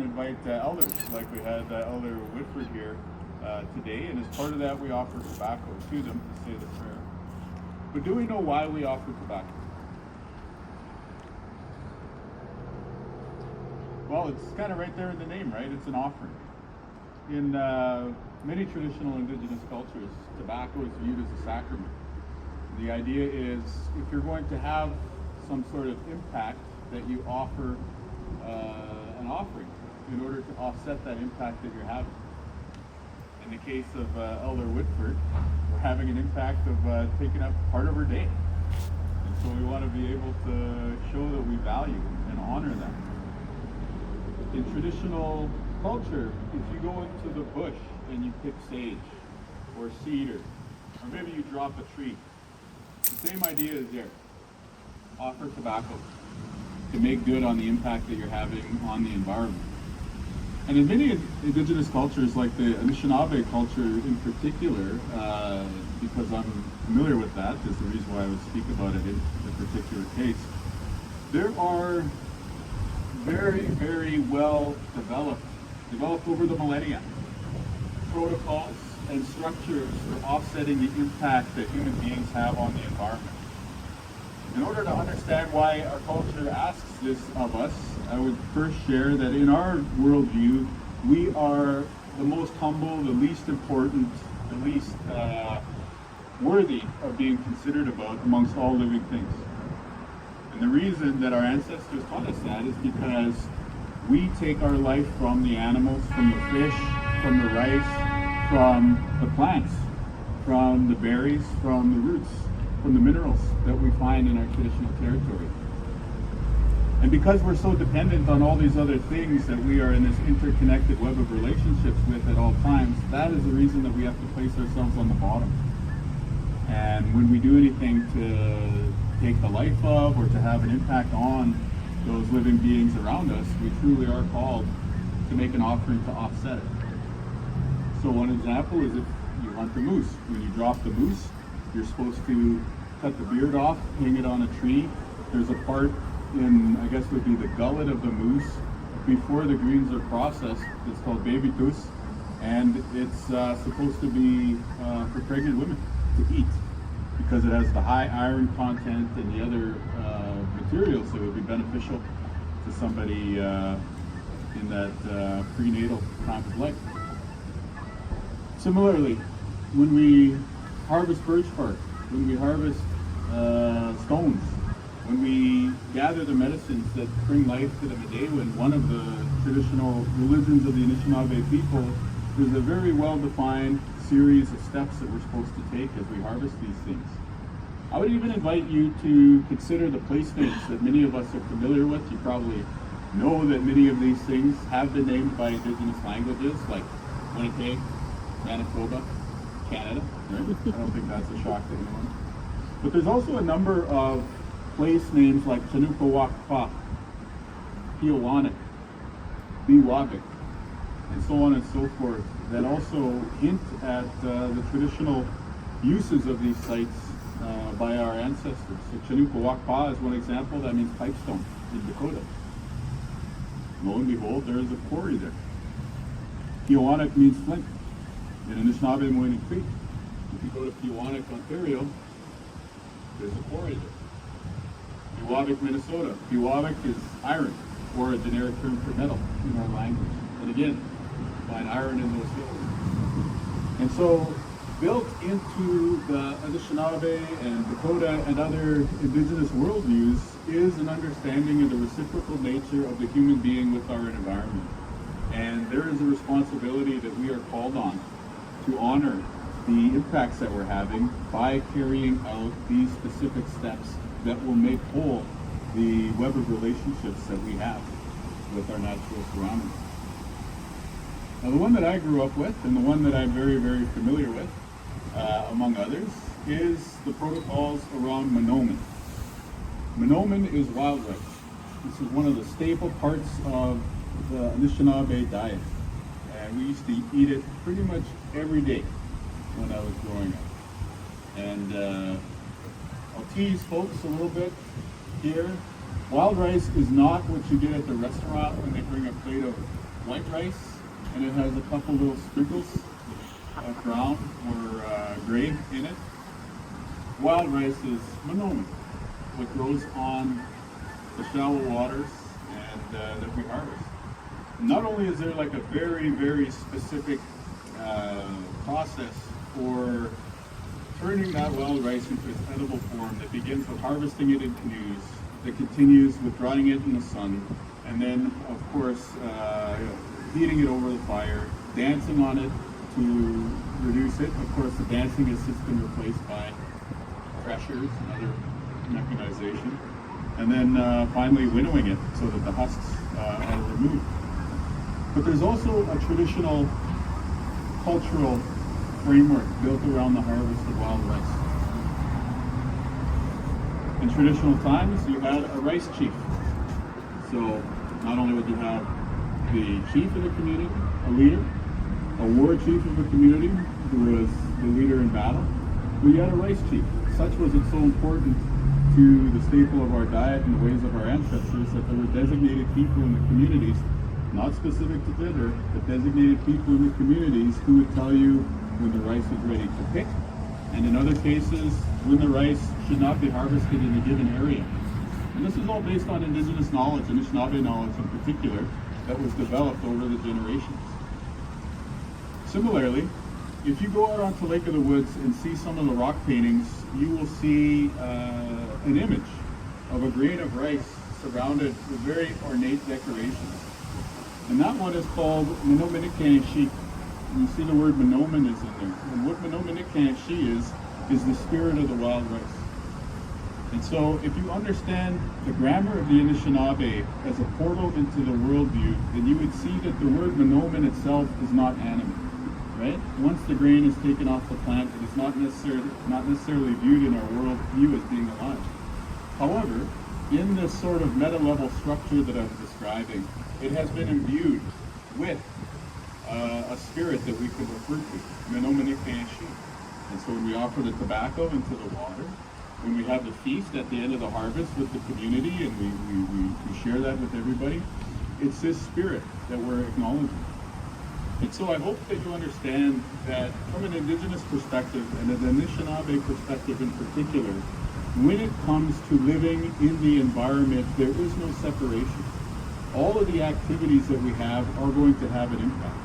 often invite elders, like we had Elder Whitford here today, and as part of that we offer tobacco to them to say the prayer. But do we know why we offer tobacco? Well, it's kind of right there in the name, right? It's an offering. In many traditional indigenous cultures, tobacco is viewed as a sacrament. The idea is if you're going to have some sort of impact, that you offer an offering in order to offset that impact that you're having. In the case of Elder Whitford, we're having an impact of taking up part of her day. And so we want to be able to show that we value and honor that. In traditional culture, if you go into the bush and you pick sage or cedar, or maybe you drop a tree, the same idea is there. Offer tobacco to make good on the impact that you're having on the environment. And in many indigenous cultures, like the Anishinaabe culture in particular, because I'm familiar with that, is the reason why I would speak about it in a particular case, there are very, very well developed over the millennia, protocols and structures for offsetting the impact that human beings have on the environment. In order to understand why our culture asks this of us, I would first share that in our worldview, we are the most humble, the least important, the least worthy of being considered about amongst all living things. And the reason that our ancestors taught us that is because we take our life from the animals, from the fish, from the rice, from the plants, from the berries, from the roots, from the minerals that we find in our traditional territory. And because we're so dependent on all these other things that we are in this interconnected web of relationships with at all times, that is the reason that we have to place ourselves on the bottom. And when we do anything to take the life of or to have an impact on those living beings around us, we truly are called to make an offering to offset it. So one example is if you hunt the moose. When you drop the moose, you're supposed to cut the beard off, hang it on a tree. There's a part in, I guess would be the gullet of the moose before the greens are processed. It's called baby goose, and it's supposed to be for pregnant women to eat because it has the high iron content and the other materials that would be beneficial to somebody in that prenatal time of life. Similarly, when we harvest birch bark, when we harvest stones, when we gather the medicines that bring life to the Manoomin, one of the traditional religions of the Anishinaabe people, there's a very well-defined series of steps that we're supposed to take as we harvest these things. I would even invite you to consider the place names that many of us are familiar with. You probably know that many of these things have been named by indigenous languages like Winnipeg, Manitoba, Canada, right? I don't think that's a shock to anyone. But there's also a number of place names like Chanukawakpa, Piawanik, Biwabik, and so on and so forth that also hint at the traditional uses of these sites by our ancestors. So Chanukawakpa is one example. That means pipestone in Dakota. Lo and behold, there is a quarry there. Piawanik means flint in Anishinaabe Moyni Creek. If you go to Piawanik, Ontario, there's a quarry there. Biwabik, Minnesota. Biwabik is iron, or a generic term for metal in our language. And again, you find iron in those hills. And so, built into the Anishinaabe and Dakota and other indigenous worldviews is an understanding of the reciprocal nature of the human being with our environment. And there is a responsibility that we are called on to honor the impacts that we're having by carrying out these specific steps that will make whole the web of relationships that we have with our natural surroundings. Now, the one that I grew up with and the one that I'm very, very familiar with, among others, is the protocols around Manoomin. Manoomin is wild rice. This is one of the staple parts of the Anishinaabe diet. And we used to eat it pretty much every day when I was growing up. And I'll tease folks a little bit here. Wild rice is not what you get at the restaurant when they bring a plate of white rice and it has a couple little sprinkles of brown or gray in it. Wild rice is Manoomin, what grows on the shallow waters and that we harvest. Not only is there like a very, very specific process for turning that wild rice into its edible form that begins with harvesting it in canoes, that continues with drying it in the sun, and then, of course, heating it over the fire, dancing on it to reduce it. Of course, the dancing has since been replaced by threshers and other mechanization, and then finally winnowing it so that the husks are removed. But there's also a traditional cultural framework built around the harvest of wild rice. In traditional times, you had a rice chief. So not only would you have the chief of the community, a leader, a war chief of the community who was the leader in battle, but you had a rice chief. Such was it so important to the staple of our diet and the ways of our ancestors that there were designated people in the communities, not specific to thither, but designated people in the communities who would tell you when the rice was ready to pick, and in other cases, when the rice should not be harvested in a given area. And this is all based on indigenous knowledge, Anishinaabe knowledge in particular, that was developed over the generations. Similarly, if you go out onto Lake of the Woods and see some of the rock paintings, you will see an image of a grain of rice surrounded with very ornate decorations. And that one is called Manoomin. You see the word Manoomin is in there. And what Manoomin is the spirit of the wild rice. And so if you understand the grammar of the Anishinaabe as a portal into the worldview, then you would see that the word Manoomin itself is not animate, right? Once the grain is taken off the plant, it is not necessarily viewed in our worldview as being alive. However, in this sort of meta-level structure that I'm describing, it has been imbued with a spirit that we could refer to, Manoomin. And so when we offer the tobacco into the water, when we have the feast at the end of the harvest with the community and we share that with everybody, it's this spirit that we're acknowledging. And so I hope that you understand that from an indigenous perspective and an Anishinaabe perspective in particular, when it comes to living in the environment, there is no separation. All of the activities that we have are going to have an impact.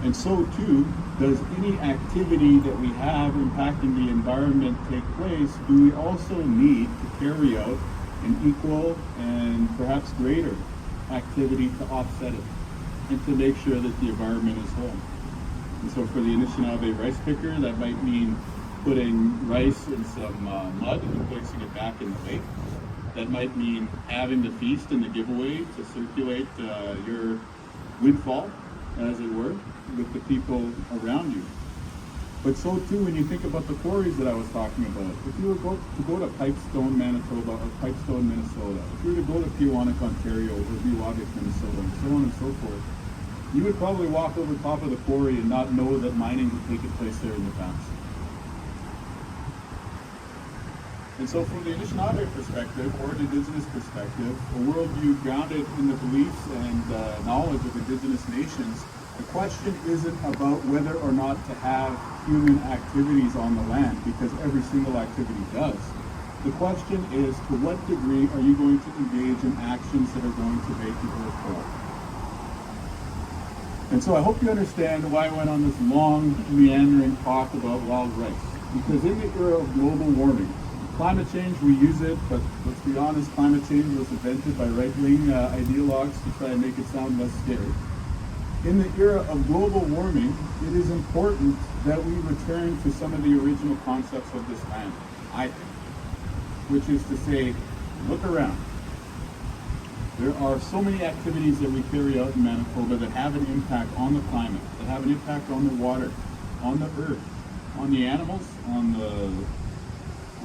And so too, does any activity that we have impacting the environment take place, do we also need to carry out an equal and perhaps greater activity to offset it and to make sure that the environment is whole. And so for the Anishinaabe rice picker, that might mean putting rice in some mud and placing it back in the lake. That might mean having the feast and the giveaway to circulate your windfall, as it were, with the people around you. But so too, when you think about the quarries that I was talking about, if you were to go to Pipestone, Manitoba, or Pipestone, Minnesota, if you were to go to Peawanuck, Ontario, or Peawanuck, Minnesota, and so on and so forth, you would probably walk over top of the quarry and not know that mining had taken place there in the past. And so from the Anishinaabe perspective, or an indigenous perspective, a worldview grounded in the beliefs and knowledge of indigenous nations, the question isn't about whether or not to have human activities on the land, because every single activity does. The question is, to what degree are you going to engage in actions that are going to make the earth whole? And so I hope you understand why I went on this long, meandering talk about wild rice. Because in the era of global warming, climate change, we use it, but let's be honest, climate change was invented by right-wing ideologues to try and make it sound less scary. In the era of global warming, it is important that we return to some of the original concepts of this land, I think, which is to say, look around. There are so many activities that we carry out in Manitoba that have an impact on the climate, that have an impact on the water, on the earth, on the animals, on the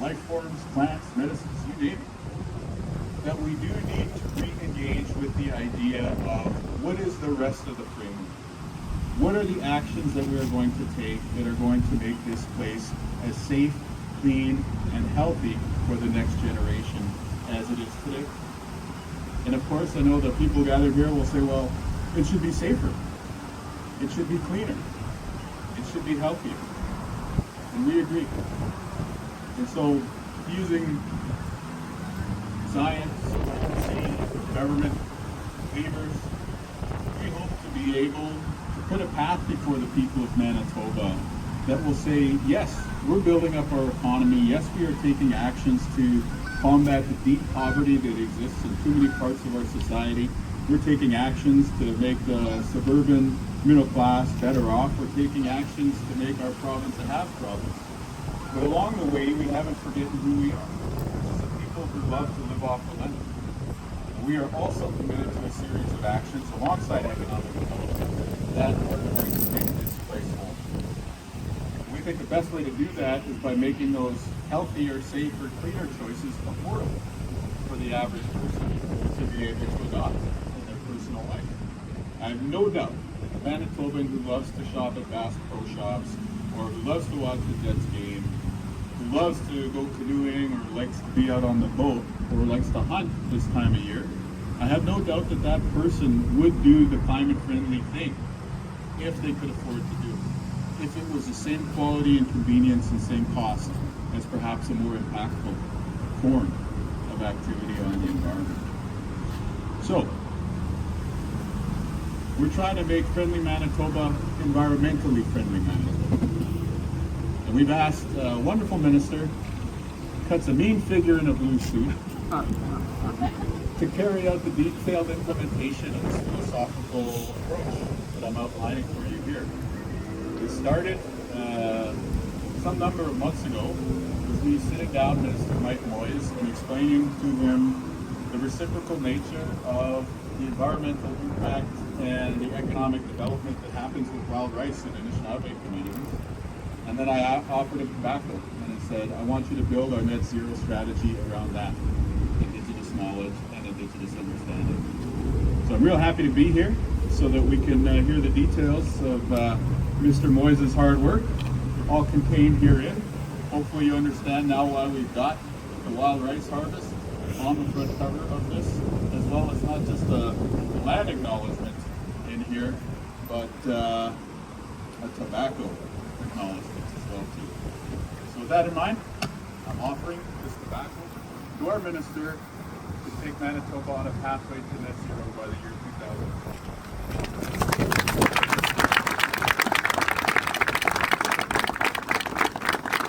life forms, plants, medicines, you name it, that we do need to re-engage with the idea of what is the rest of the framework? What are the actions that we are going to take that are going to make this place as safe, clean, and healthy for the next generation as it is today? And of course, I know that people gathered here will say, well, it should be safer. It should be cleaner. It should be healthier. And we agree. And so, using science, policy, government levers, we hope to be able to put a path before the people of Manitoba that will say, yes, we're building up our economy. Yes, we are taking actions to combat the deep poverty that exists in too many parts of our society. We're taking actions to make the suburban middle class better off. We're taking actions to make our province a half province. But along the way, we haven't forgotten who we are. It's the people who love to live off the land. We are also committed to a series of actions alongside economic development that are going to make this place home. We think the best way to do that is by making those healthier, safer, cleaner choices affordable for the average person to be able to adopt in their personal life. I have no doubt that the Manitoban who loves to shop at Bass Pro Shops, or who loves to watch the Jets game, who loves to go canoeing, or likes to be out on the boat, or likes to hunt this time of year, I have no doubt that that person would do the climate-friendly thing if they could afford to do it. If it was the same quality and convenience and same cost as perhaps a more impactful form of activity on the environment. So, we're trying to make Friendly Manitoba environmentally friendly Manitoba. And we've asked a wonderful minister, cuts a mean figure in a blue suit, to carry out the detailed implementation of this philosophical approach that I'm outlining for you here. It started some number of months ago with me sitting down with Minister Mike Moyes and explaining to him the reciprocal nature of the environmental impact and the economic development that happens with wild rice in Anishinaabe communities. And then I offered him tobacco and I said, I want you to build our net zero strategy around that, Indigenous knowledge and Indigenous understanding. So I'm real happy to be here so that we can hear the details of Mr. Moyes' hard work, all contained herein. Hopefully you understand now why we've got the wild rice harvest on the front cover of this, as well as not just a land acknowledgement in here, but a tobacco acknowledgement as well too. So with that in mind, I'm offering this tobacco to our minister to take Manitoba on a pathway to net zero by the year 2000.